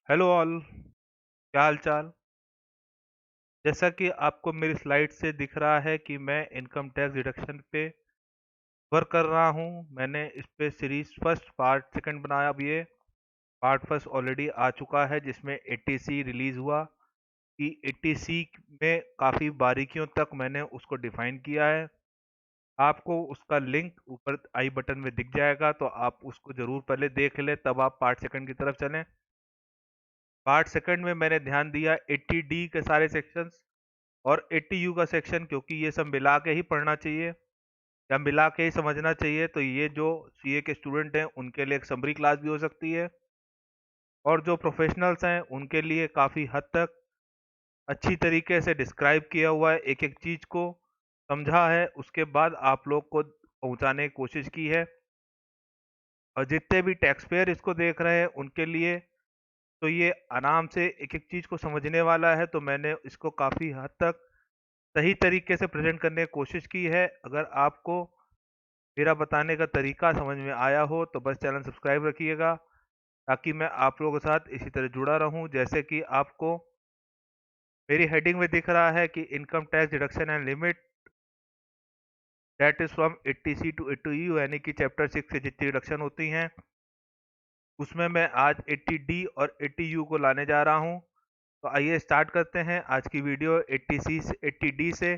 Hello all, क्या हाल चाल। जैसा कि आपको मेरी स्लाइड से दिख रहा है कि मैं इनकम टैक्स डिडक्शन पे वर्क कर रहा हूँ। मैंने इस पे सीरीज फर्स्ट पार्ट सेकंड बनाया। अब ये पार्ट फर्स्ट ऑलरेडी आ चुका है जिसमें 80C रिलीज हुआ कि 80C में काफ़ी बारीकियों तक मैंने उसको डिफाइन किया है। आपको उसका लिंक ऊपर आई बटन में दिख जाएगा, तो आप उसको ज़रूर पहले देख लें, तब आप पार्ट सेकंड की तरफ चलें। पार्ट सेकंड में मैंने ध्यान दिया 80D के सारे सेक्शंस और 80U का सेक्शन, क्योंकि ये सब मिला के ही पढ़ना चाहिए या मिला के ही समझना चाहिए। तो ये जो सीए के स्टूडेंट हैं उनके लिए एक समरी क्लास भी हो सकती है, और जो प्रोफेशनल्स हैं उनके लिए काफ़ी हद तक अच्छी तरीके से डिस्क्राइब किया हुआ है, एक एक चीज़ को समझा है, उसके बाद आप लोग को पहुंचाने की कोशिश की है। और जितने भी टैक्स पेयर इसको देख रहे हैं उनके लिए तो ये आराम से एक एक चीज़ को समझने वाला है। तो मैंने इसको काफ़ी हद तक सही तरीके से प्रेजेंट करने की कोशिश की है। अगर आपको मेरा बताने का तरीका समझ में आया हो तो बस चैनल सब्सक्राइब रखिएगा, ताकि मैं आप लोगों के साथ इसी तरह जुड़ा रहूं। जैसे कि आपको मेरी हेडिंग में दिख रहा है कि income tax deduction and limit that is from 80C to 80U, यानी कि चैप्टर 6 से जितनी डिडक्शन होती हैं उसमें मैं आज 80D और 80U को लाने जा रहा हूं। तो आइए स्टार्ट करते हैं आज की वीडियो 80C से 80D से।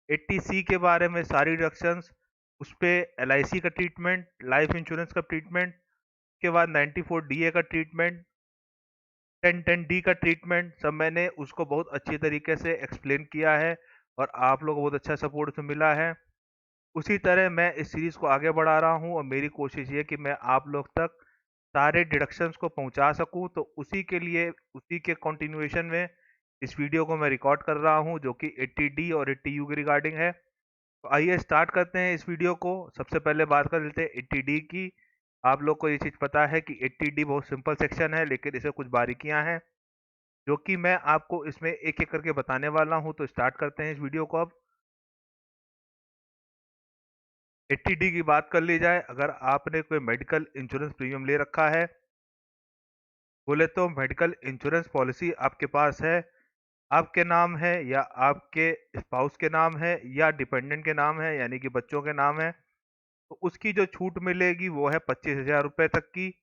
80C के बारे में सारी डिडक्शंस, उस पे LIC का ट्रीटमेंट, लाइफ इंश्योरेंस का ट्रीटमेंट, उसके बाद 94DA का ट्रीटमेंट, 1010D का ट्रीटमेंट, सब मैंने उसको बहुत अच्छी तरीके से एक्सप्लेन किया है और आप लोगों को बहुत अच्छा सपोर्ट उसमें मिला है। उसी तरह मैं इस सीरीज को आगे बढ़ा रहा हूँ और मेरी कोशिश ये कि मैं आप लोग तक सारे डिडक्शंस को पहुंचा सकूं। तो उसी के लिए, उसी के कंटिन्यूएशन में इस वीडियो को मैं रिकॉर्ड कर रहा हूं, जो कि 80D और 80U के रिगार्डिंग है। तो आइए स्टार्ट करते हैं इस वीडियो को। सबसे पहले बात कर लेते हैं 80D की। आप लोग को ये चीज़ पता है कि 80D बहुत सिंपल सेक्शन है, लेकिन इसमें कुछ बारीकियां हैं जो कि मैं आपको इसमें एक एक करके बताने वाला हूं। तो स्टार्ट करते हैं इस वीडियो को अब। 80D की बात कर ली जाए, अगर आपने कोई मेडिकल इंश्योरेंस प्रीमियम ले रखा है, बोले तो मेडिकल इंश्योरेंस पॉलिसी आपके पास है, आपके नाम है या आपके स्पाउस के नाम है या डिपेंडेंट के नाम है, यानी कि बच्चों के नाम है, तो उसकी जो छूट मिलेगी वो है 25,000 रुपये तक की।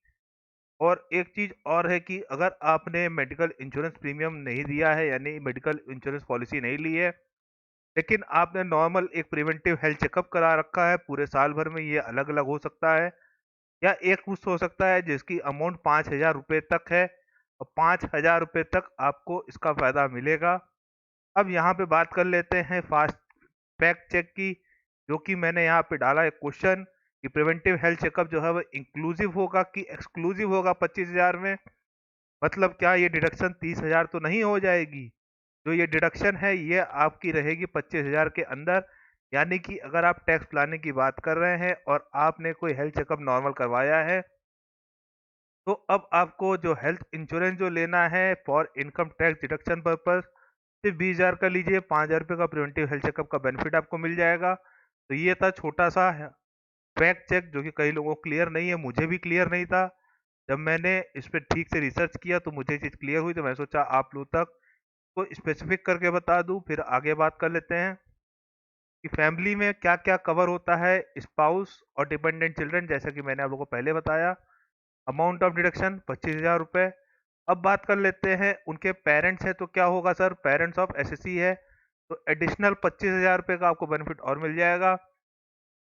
और एक चीज और है कि अगर आपने मेडिकल इंश्योरेंस प्रीमियम नहीं दिया है, यानी मेडिकल इंश्योरेंस पॉलिसी नहीं ली है, लेकिन आपने नॉर्मल एक प्रिवेंटिव हेल्थ चेकअप करा रखा है पूरे साल भर में, ये अलग अलग हो सकता है, या एक मुश्त हो सकता है जिसकी अमाउंट 5,000 रुपये तक है, और 5,000 रुपये तक आपको इसका फायदा मिलेगा। अब यहाँ पे बात कर लेते हैं फास्ट फैक्ट चेक की, जो कि मैंने यहाँ पे डाला है क्वेश्चन कि प्रिवेंटिव हेल्थ चेकअप जो है वो इंक्लूसिव होगा कि एक्सक्लूसिव होगा 25,000 में। मतलब क्या ये डिडक्शन 30,000 तो नहीं हो जाएगी? जो ये डिडक्शन है ये आपकी रहेगी 25,000 के अंदर। यानी कि अगर आप टैक्स प्लानिंग की बात कर रहे हैं और आपने कोई हेल्थ चेकअप नॉर्मल करवाया है, तो अब आपको जो हेल्थ इंश्योरेंस जो लेना है for income tax deduction purpose, सिर्फ 20,000 का लीजिए, 5,000 रुपये का प्रिवेंटिव हेल्थ चेकअप का बेनिफिट आपको मिल जाएगा। तो ये था छोटा सा फैक्ट चेक, जो कि कई लोगों को क्लियर नहीं है, मुझे भी क्लियर नहीं था। जब मैंने इस पे ठीक से रिसर्च किया तो मुझे ये चीज़ क्लियर हुई, तो मैं सोचा आप लोग तक को स्पेसिफिक करके बता दूं। फिर आगे बात कर लेते हैं कि फैमिली में क्या क्या कवर होता है, स्पाउस और डिपेंडेंट चिल्ड्रन, जैसा कि मैंने आप लोगों को पहले बताया। अमाउंट ऑफ डिडक्शन 25,000 रुपये। अब बात कर लेते हैं उनके पेरेंट्स है तो क्या होगा सर, पेरेंट्स ऑफ एसएससी है तो एडिशनल 25,000 रुपये का आपको बेनिफिट और मिल जाएगा।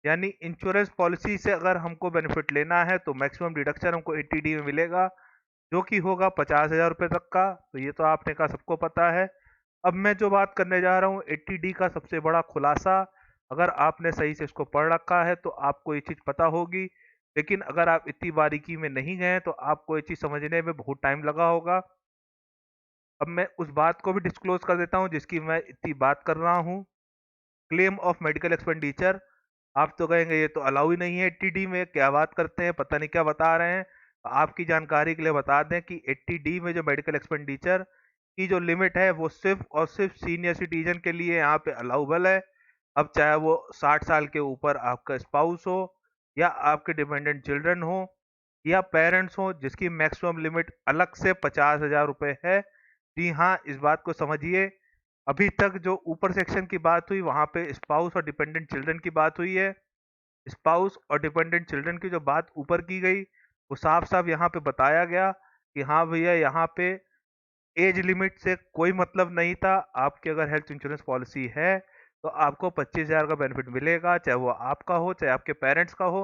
यानी इंश्योरेंस पॉलिसी से अगर हमको बेनिफिट लेना है तो मैक्सिमम डिडक्शन हमको 80D में मिलेगा, जो कि होगा 50,000 रुपये तक का। तो ये तो आपने कहा सबको पता है। अब मैं जो बात करने जा रहा हूँ 80D का सबसे बड़ा खुलासा, अगर आपने सही से इसको पढ़ रखा है तो आपको ये चीज़ पता होगी, लेकिन अगर आप इतनी बारीकी में नहीं गए तो आपको ये चीज़ समझने में बहुत टाइम लगा होगा। अब मैं उस बात को भी डिस्क्लोज कर देता हूँ जिसकी मैं इतनी बात कर रहा हूँ। क्लेम ऑफ मेडिकल एक्सपेंडिचर, आप तो कहेंगे ये तो अलाउ ही नहीं है 80D में, क्या बात करते हैं, पता नहीं क्या बता रहे हैं। आपकी जानकारी के लिए बता दें कि 80D में जो मेडिकल एक्सपेंडिचर की जो लिमिट है वो सिर्फ और सिर्फ सीनियर सिटीजन के लिए यहाँ पे अलाउबल है। अब चाहे वो 60 साल के ऊपर आपका स्पाउस हो या आपके डिपेंडेंट चिल्ड्रन हो, या पेरेंट्स हो जिसकी मैक्सिमम लिमिट अलग से 50,000 रुपए है। जी हाँ, इस बात को समझिए। अभी तक जो ऊपर सेक्शन की बात हुई वहां पे स्पाउस और डिपेंडेंट चिल्ड्रन की बात हुई है। स्पाउस और डिपेंडेंट चिल्ड्रन की जो बात ऊपर की गई वो साफ साफ यहाँ पे बताया गया कि हाँ भैया, यहाँ पे एज लिमिट से कोई मतलब नहीं था। आपकी अगर हेल्थ इंश्योरेंस पॉलिसी है तो आपको 25,000 का बेनिफिट मिलेगा, चाहे वो आपका हो चाहे आपके पेरेंट्स का हो।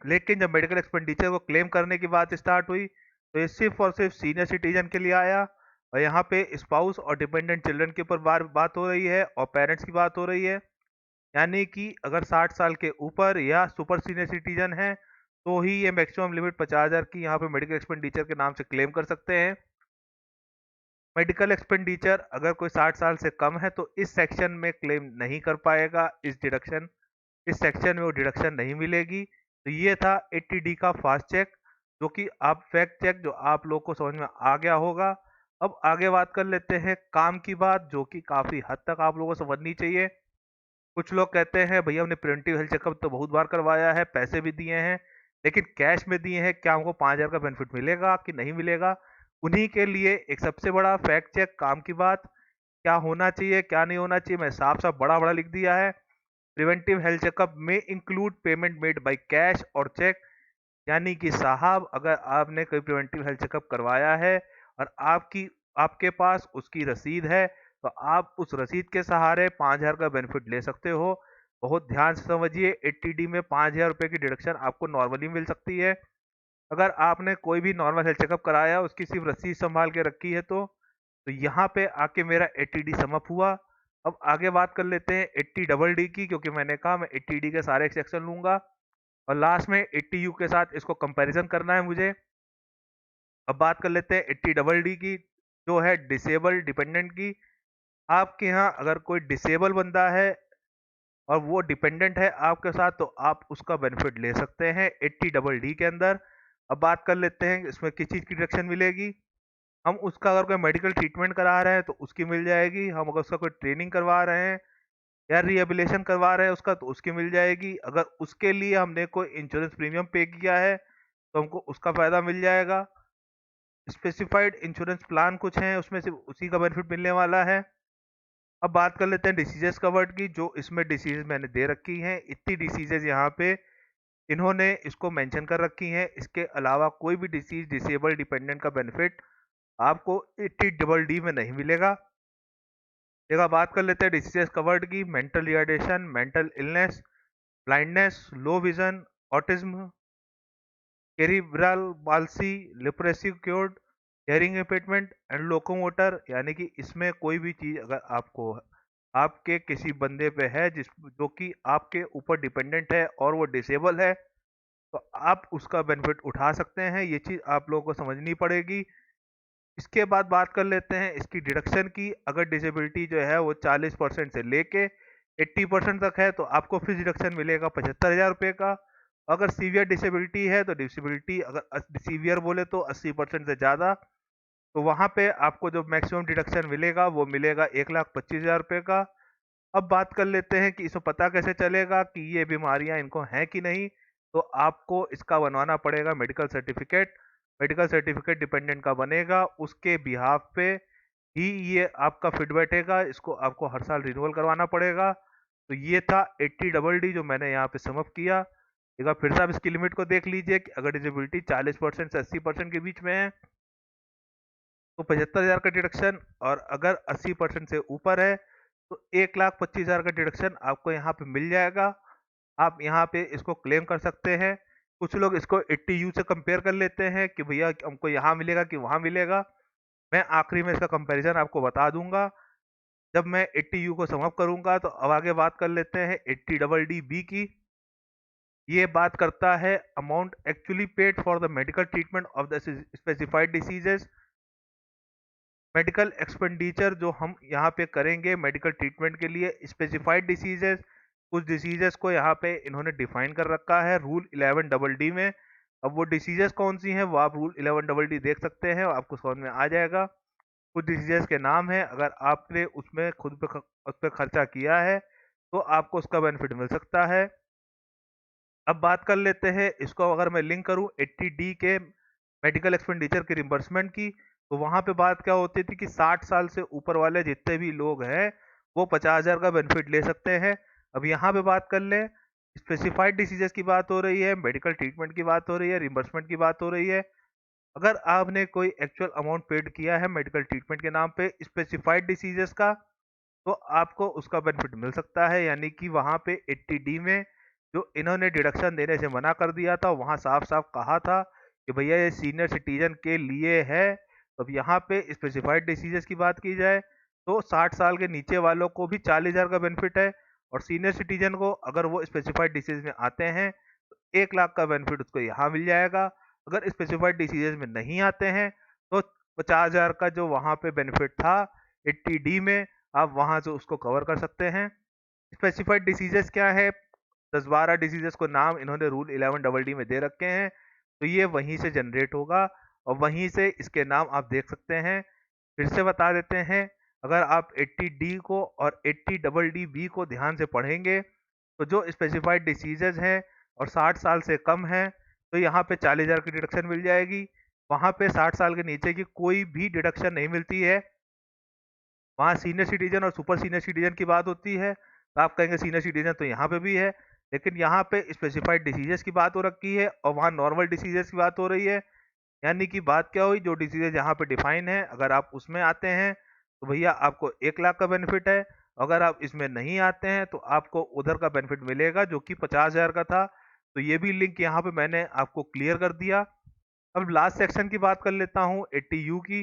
लेकिन जब मेडिकल एक्सपेंडिचर को क्लेम करने की बात स्टार्ट हुई तो ये सिर्फ और सिर्फ सीनियर सिटीजन के लिए आया। और यहाँ पे स्पाउस और डिपेंडेंट चिल्ड्रन के ऊपर बात हो रही है और पेरेंट्स की बात हो रही है। यानी कि अगर 60 साल के ऊपर या सुपर सीनियर सिटीजन है तो ही ये मैक्सिमम लिमिट 50,000 की यहाँ पे मेडिकल एक्सपेंडिचर के नाम से क्लेम कर सकते हैं। मेडिकल एक्सपेंडिचर अगर कोई 60 साल से कम है तो इस सेक्शन में क्लेम नहीं कर पाएगा। इस सेक्शन में वो डिडक्शन नहीं मिलेगी। तो ये था 80D का फास्ट चेक, जो कि आप फैक्ट चेक जो आप लोग को समझ में आ गया होगा। अब आगे बात कर लेते हैं काम की बात, जो कि काफी हद तक आप लोगों को समझनी चाहिए। कुछ लोग कहते हैं भैया हमने प्रिवेंटिव हेल्थ चेकअप तो बहुत बार करवाया है, पैसे भी दिए हैं, लेकिन कैश में दिए हैं, क्या हमको 5,000 का बेनिफिट मिलेगा कि नहीं मिलेगा? उन्हीं के लिए एक सबसे बड़ा फैक्ट चेक काम की बात, क्या होना चाहिए क्या नहीं होना चाहिए, मैं साफ साफ बड़ा बड़ा लिख दिया है। प्रिवेंटिव हेल्थ चेकअप में include payment made by cash और चेक। यानी कि साहब, अगर आपने कोई प्रिवेंटिव हेल्थ चेकअप करवाया है और आपके पास उसकी रसीद है तो आप उस रसीद के सहारे 5,000 का बेनिफिट ले सकते हो। बहुत ध्यान से समझिए, 80D में 5,000 रुपए की डिडक्शन आपको नॉर्मली मिल सकती है। अगर आपने कोई भी नॉर्मल हेल्थ चेकअप कराया, उसकी सिर्फ रसीद संभाल के रखी है तो यहाँ पे आके मेरा 80D समअप हुआ। अब आगे बात कर लेते हैं 80 डी की, क्योंकि मैंने कहा मैं 80D के सारे सेक्शन लूंगा और लास्ट में 80U के साथ इसको कंपैरिजन करना है मुझे। अब बात कर लेते हैं 80 की, जो है डिसेबल डिपेंडेंट की। आपके यहाँ अगर कोई डिसेबल बंदा है और वो डिपेंडेंट है आपके साथ तो आप उसका बेनिफिट ले सकते हैं 80 के अंदर। अब बात कर लेते हैं इसमें किस चीज़ की डिडक्शन मिलेगी। हम उसका अगर कोई मेडिकल ट्रीटमेंट करा रहे हैं तो उसकी मिल जाएगी। हम अगर उसका कोई ट्रेनिंग करवा रहे हैं या रिहेबिलिटेशन करवा रहे हैं उसका, तो उसकी मिल जाएगी। अगर उसके लिए हमने कोई इंश्योरेंस प्रीमियम पे किया है तो हमको उसका फायदा मिल जाएगा। स्पेसिफाइड इंश्योरेंस प्लान कुछ हैं, उसमें से उसी का बेनिफिट मिलने वाला है। अब बात कर लेते हैं डिसीजेस कवर्ड की, जो इसमें डिसीज मैंने दे रखी हैं। इतनी डिसीजेज यहाँ पे इन्होंने इसको मेंशन कर रखी हैं। इसके अलावा कोई भी डिसीज डिसेबल डिपेंडेंट का बेनिफिट आपको 80 में नहीं मिलेगा। एक बात कर लेते हैं डिसीजेस कवर्ड की। Mental retardation, mental illness, blindness, low vision, autism, cerebral palsy, leprosy cured, hearing impairment and locomotor. यानी कि इसमें कोई भी चीज अगर आपको आपके किसी बंदे पे है जिस जो कि आपके ऊपर डिपेंडेंट है और वो डिसेबल है, तो आप उसका बेनिफिट उठा सकते हैं। ये चीज आप लोगों को समझनी पड़ेगी। इसके बाद बात कर लेते हैं इसकी डिडक्शन की। अगर डिसेबिलिटी जो है वो 40% से लेके 80% तक है तो आपको फिर डिडक्शन मिलेगा 75,000 रुपये का। अगर सीवियर डिसेबिलिटी है तो डिसेबिलिटी अगर सीवियर बोले तो 80% से ज़्यादा, तो वहाँ पे आपको जो मैक्सिमम डिडक्शन मिलेगा वो मिलेगा 1,25,000 रुपये का। अब बात कर लेते हैं कि इसमें पता कैसे चलेगा कि ये बीमारियां इनको हैं कि नहीं। तो आपको इसका बनवाना पड़ेगा medical certificate. Medical certificate dependent का बनेगा, उसके बिहाफ पे ही ये आपका फिट बैठेगा। इसको आपको हर साल रिन्यूअल करवाना पड़ेगा। तो ये था 80 जो मैंने यहाँ पे समअप किया। एक बार फिर से आप इसकी लिमिट को देख लीजिए कि अगर डिसेबिलिटी 40% से 80% के बीच में है तो 75,000 का डिडक्शन, और अगर 80% से ऊपर है तो 1,25,000 का डिडक्शन आपको यहाँ पे मिल जाएगा। आप यहाँ पे इसको क्लेम कर सकते हैं। कुछ लोग इसको 80U से कंपेयर कर लेते हैं कि भैया हमको यहाँ मिलेगा कि वहाँ मिलेगा। मैं आखिरी में इसका कंपैरिजन आपको बता दूंगा जब मैं 80U को समअप करूंगा। तो अब आगे बात कर लेते हैं 80 की। ये बात करता है amount actually paid for the medical treatment of the specified diseases. Medical expenditure जो हम यहाँ पे करेंगे मेडिकल ट्रीटमेंट के लिए स्पेसिफाइड डिसीजेस, कुछ डिसीजेस को यहाँ पे इन्होंने डिफाइन कर रखा है रूल 11 में। अब वो डिसीजेस कौन सी हैं वो आप रूल 11 देख सकते हैं, आपको समझ में आ जाएगा। कुछ डिसीजेस के नाम है, अगर आपने उसमें उस पर खर्चा किया है तो आपको उसका बेनिफिट मिल सकता है। अब बात कर लेते हैं इसको, अगर मैं लिंक करूं 80D के मेडिकल एक्सपेंडिचर की रिम्बर्समेंट की, तो वहां पे बात क्या होती थी कि 60 साल से ऊपर वाले जितने भी लोग हैं वो 50,000 का बेनिफिट ले सकते हैं। अब यहाँ पे बात कर ले, स्पेसिफाइड डिसीजेस की बात हो रही है, मेडिकल ट्रीटमेंट की बात हो रही है, रिम्बर्समेंट की बात हो रही है। अगर आपने कोई एक्चुअल अमाउंट पेड किया है मेडिकल ट्रीटमेंट के नाम पे स्पेसिफाइड डिसीजेस का, तो आपको उसका बेनिफिट मिल सकता है। यानी कि वहां पे 80D में जो इन्होंने डिडक्शन देने से मना कर दिया था, वहां साफ साफ कहा था कि भैया ये सीनियर सिटीजन के लिए है। तो अब यहाँ पे स्पेसिफाइड डिसीजेस की बात की जाए तो 60 साल के नीचे वालों को भी 40,000 का बेनिफिट है, और सीनियर सिटीजन को अगर वो स्पेसिफाइड डिसीज में आते हैं तो 1 लाख का बेनिफिट उसको यहाँ मिल जाएगा। अगर स्पेसिफाइड डिसीजेज में नहीं आते हैं तो 50,000 का जो वहां पे बेनिफिट था 80D में, आप वहां से उसको कवर कर सकते हैं। स्पेसिफाइड डिसीजेस क्या है? 10-12 डिसीजेस को नाम इन्होंने रूल 11 DD में दे रखे हैं, तो ये वहीं से जनरेट होगा और वहीं से इसके नाम आप देख सकते हैं। फिर से बता देते हैं, अगर आप 80D को और 80DDB को ध्यान से पढ़ेंगे तो जो स्पेसिफाइड डिसीजेज हैं और 60 साल से कम है तो यहाँ पे 40,000 की डिडक्शन मिल जाएगी। वहां पे 60 साल के नीचे की कोई भी डिडक्शन नहीं मिलती है। वहाँ सीनियर सिटीजन और सुपर सीनियर सिटीजन की बात होती है, तो आप कहेंगे सीनियर सिटीजन तो यहाँ पे भी है, लेकिन यहाँ पे स्पेसिफाइड डिसीजेस की बात हो रखी है और वहाँ नॉर्मल डिसीजेस की बात हो रही है। यानी कि बात क्या हुई, जो डिसीजेज यहाँ पे डिफाइन है अगर आप उसमें आते हैं तो भैया आपको 1 लाख का बेनिफिट है। अगर आप इसमें नहीं आते हैं तो आपको उधर का बेनिफिट मिलेगा जो कि 50,000 का था। तो ये भी लिंक यहाँ पे मैंने आपको क्लियर कर दिया। अब लास्ट सेक्शन की बात कर लेता हूँ 80U की,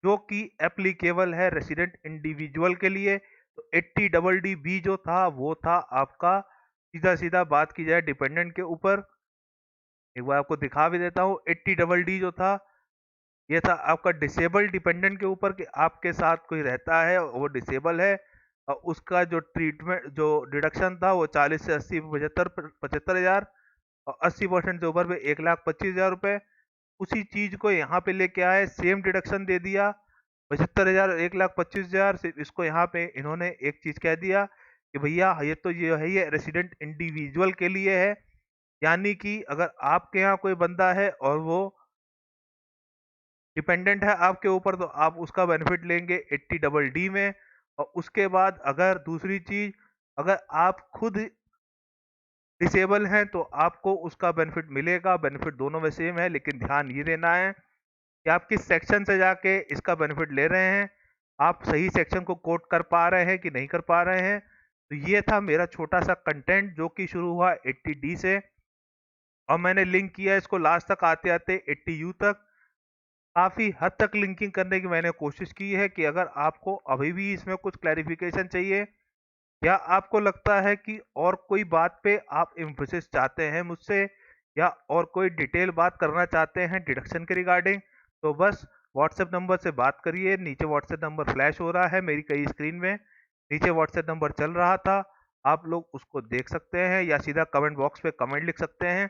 जो कि एप्लीकेबल है रेसिडेंट इंडिविजुअल के लिए। तो 80DD जो था वो था आपका, सीधा सीधा बात की जाए डिपेंडेंट के ऊपर, एक बार आपको दिखा भी देता हूँ। 80DD जो था ये था आपका डिसेबल डिपेंडेंट के ऊपर, कि आपके साथ कोई रहता है और वो डिसेबल है और उसका जो ट्रीटमेंट जो डिडक्शन था वो 40 से 80 75,000 और 80% से ऊपर पे 1,25,000 रुपए। उसी चीज को यहाँ पे लेके आए, सेम डिडक्शन दे दिया 75,000 1,25,000। सिर्फ इसको यहाँ पे इन्होंने एक चीज कह दिया कि भैया ये तो ये है, ये रेसिडेंट इंडिविजुअल के लिए है। यानी कि अगर आपके यहाँ कोई बंदा है और वो डिपेंडेंट है आपके ऊपर तो आप उसका बेनिफिट लेंगे 80DD में। और उसके बाद अगर दूसरी चीज, अगर आप खुद डिसेबल हैं तो आपको उसका बेनिफिट मिलेगा। बेनिफिट दोनों में सेम है, लेकिन ध्यान ये देना है कि आप किस सेक्शन से जाके इसका बेनिफिट ले रहे हैं, आप सही सेक्शन को कोट कर पा रहे हैं कि नहीं कर पा रहे हैं। तो ये था मेरा छोटा सा कंटेंट जो कि शुरू हुआ 80D से और मैंने लिंक किया इसको लास्ट तक आते आते 80U तक। काफी हद तक लिंकिंग करने की मैंने कोशिश की है कि अगर आपको अभी भी इसमें कुछ क्लैरिफिकेशन चाहिए या आपको लगता है कि और कोई बात पे आप एम्फेसिस चाहते हैं मुझसे, या और कोई डिटेल बात करना चाहते हैं डिडक्शन के रिगार्डिंग, तो बस व्हाट्सएप नंबर से बात करिए। नीचे व्हाट्सएप नंबर फ्लैश हो रहा है मेरी कई स्क्रीन में, नीचे व्हाट्सएप नंबर चल रहा था, आप लोग उसको देख सकते हैं या सीधा कमेंट बॉक्स पे कमेंट लिख सकते हैं।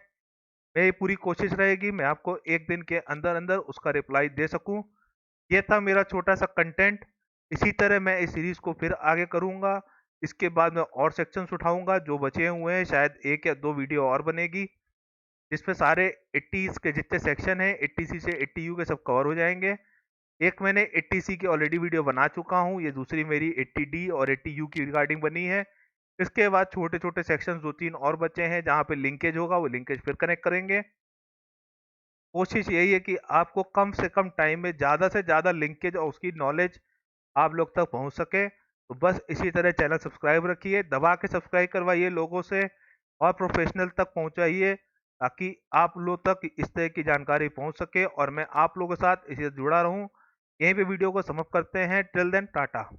मेरी पूरी कोशिश रहेगी मैं आपको एक दिन के अंदर अंदर उसका रिप्लाई दे सकूं। ये था मेरा छोटा सा कंटेंट। इसी तरह मैं इस सीरीज को फिर आगे करूंगा। इसके बाद मैं और सेक्शंस उठाऊंगा जो बचे हुए हैं, शायद 1 या 2 वीडियो और बनेगी जिसमें सारे 80s के जितने सेक्शन हैं 80C से 80U के सब कवर हो जाएंगे। एक मैंने 80C की ऑलरेडी वीडियो बना चुका हूँ, ये दूसरी मेरी 80D और 80U की रिगार्डिंग बनी है। इसके बाद छोटे छोटे सेक्शन 2-3 और बचे हैं जहाँ पे लिंकेज होगा, वो लिंकेज फिर कनेक्ट करेंगे। कोशिश यही है कि आपको कम से कम टाइम में ज़्यादा से ज़्यादा लिंकेज और उसकी नॉलेज आप लोग तक पहुंच सके। तो बस इसी तरह चैनल सब्सक्राइब रखिए, दबा के सब्सक्राइब करवाइए लोगों से और प्रोफेशनल तक पहुंचाइए ताकि आप लोग तक इस तरह की जानकारी पहुंच सके और मैं आप लोगों के साथ इसे जुड़ा रहूं। यहीं पे वीडियो को समाप्त करते हैं। Till then Tata.